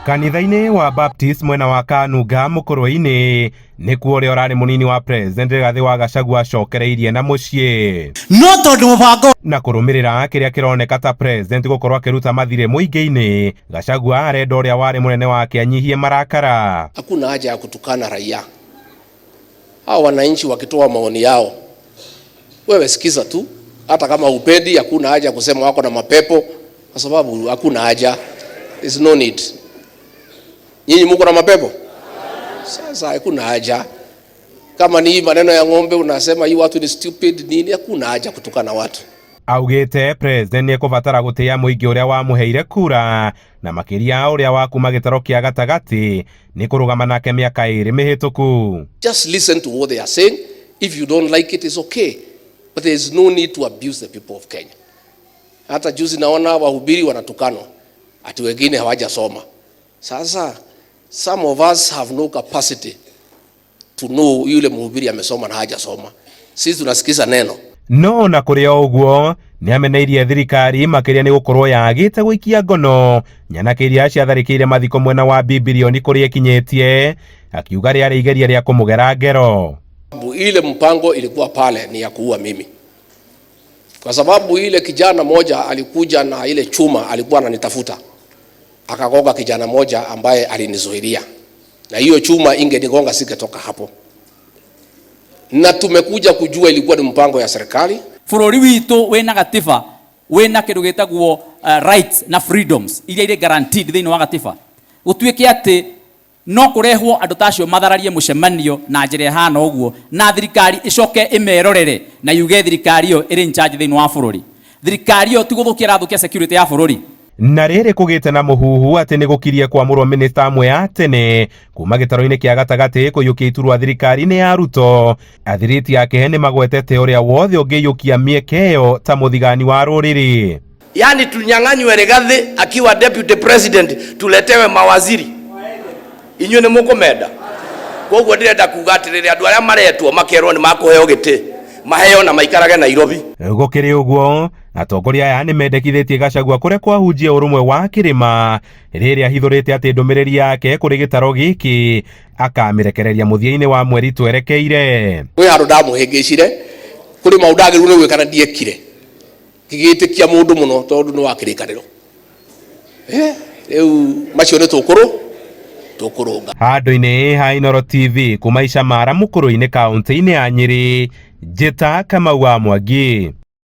Kanitha-inĩ wa Baptist mwena wa Kanunga Mũkũrũ-inĩ nĩkuo ũrĩa ũrarĩ mũnini wa President Rigathĩ wa Gachagua acokereirie na mũciĩ no tondũ mũbango na kũrũmĩrĩra kĩrĩa kĩroneka ta President gũkorwo akĩruta mathirĩ mũingĩ-inĩ. Gachagua arenda ũrĩa warĩ mũnene wake anyihie marakara. Hakuna haja ya kutukana raia. Hao wananchi wakitoa maoni yao, wewe sikiza tu, hata kama upendi. Hakuna haja kusema wako na mapepo, kwa sababu hakuna haja. There's no need. Nyinyi mko na mapepo? Sasa hakuna haja. Kama ni maneno ya ng'ombe unasema hii watu ni stupid nini, hakuna haja kutukana watu. Augĩte President nĩekũbatara gũtĩa mũingĩ ũrĩa wamũheire kura na makĩria ũrĩa wa kuma gĩtaro kĩa gatagatĩ nĩ kũrũgama nake mĩaka 2 mĩhĩtũku. Just listen to what they are saying. If you don't like it, it's okay. But there is no need to abuse the people of Kenya. Hata juzi naona wahubiri wanatukanwa ati wengine hawajasoma. Sasa some of us have no capacity to know yule mhubiri amesoma na hajasoma. Sisi tunasikiza neno. No na kũrĩ o ũguo nĩ ameneirie thirikari makĩria nĩ gũkorwo yagĩte gũikia ngono nyanake iria ciatharĩkĩire mathiko mwena wa Bibilioni kũrĩa ikinyĩtie, akiuga rĩarĩ igeria rĩa kũmũgera ngero. Ile mpango ilikuwa pale ni ya kuua mimi, kwa sababu ile kijana moja alikuja na ile chuma, alikuwa ananitafuta, akagonga kijana moja ambaye alinizuilia, na hiyo chuma ingenigonga singetoka hapo. Na tumekuja kujua ilikuwa ni mpango ya serikali. Bũrũri witũ wĩna gatiba, wĩna kĩndũ gĩtagwo rights na freedoms iria irĩ guaranteed thĩinĩ wa gatiba. Gũtuĩke atĩ no kũrehwo andũ ta acio mathararie mũcemanio na njĩra ĩhana ũguo, na thirikari ĩcoke ĩmerorere na yuge thirikari ĩyo ĩrĩ in charge thĩinĩ wa bũrũri. Thirikari ĩyo ti gũthũkia ĩrathũkia security ya bũrũri. Na rĩrĩ kũgĩte na mũhuhu atĩ nĩ gũkirie kwamũrwo minista amwe ya tene kuma gĩtaro-inĩ kĩa gatagatĩ kũiyũkia iturwa thirikari-inĩ ya Ruto. Athirĩti ake nĩ magwetete ũrĩa wothe ũngĩiyũkia mĩeke ĩyo ta mũthigani wa rũrĩrĩ. Yani tunyang'anywe Rigathĩ akiwa deputy president, tuletewe mawaziri. Inyuĩ nĩ mũkũmenda? Koguo ndĩrenda kuga atĩrĩrĩ, andũ arĩa maretwo makerwo nĩ makũheo gĩtĩ, maheo na maikarage Nairobi. Gũkĩrĩ ũguo atongoria aya nĩ mendekithĩtie Gachagua kũrĩa kwahunjia ũrũmwe wa kĩrĩma rĩrĩa ahithũrĩte atĩ ndũmĩrĩri yake kũrĩ gĩtaro gĩkĩ akamĩrekereria mũthia-inĩ wa mweri twerekeire. Kwĩ handũ ndamũhĩngĩcire, kũrĩ maũndũ agĩrĩirwo nĩ gwĩka na ndiekire, ngĩgĩtĩkia mũndũ mũno tondũ nĩ wa kĩrĩkanĩro. Rĩu macio nĩ tũkũrũnga. Handũ-inĩ ha Inooro TV kuma Icamara Mũkũrũ-inĩ kaũntĩ-inĩ ya Nyĩrĩ, njĩta Kamau wa Mwangi.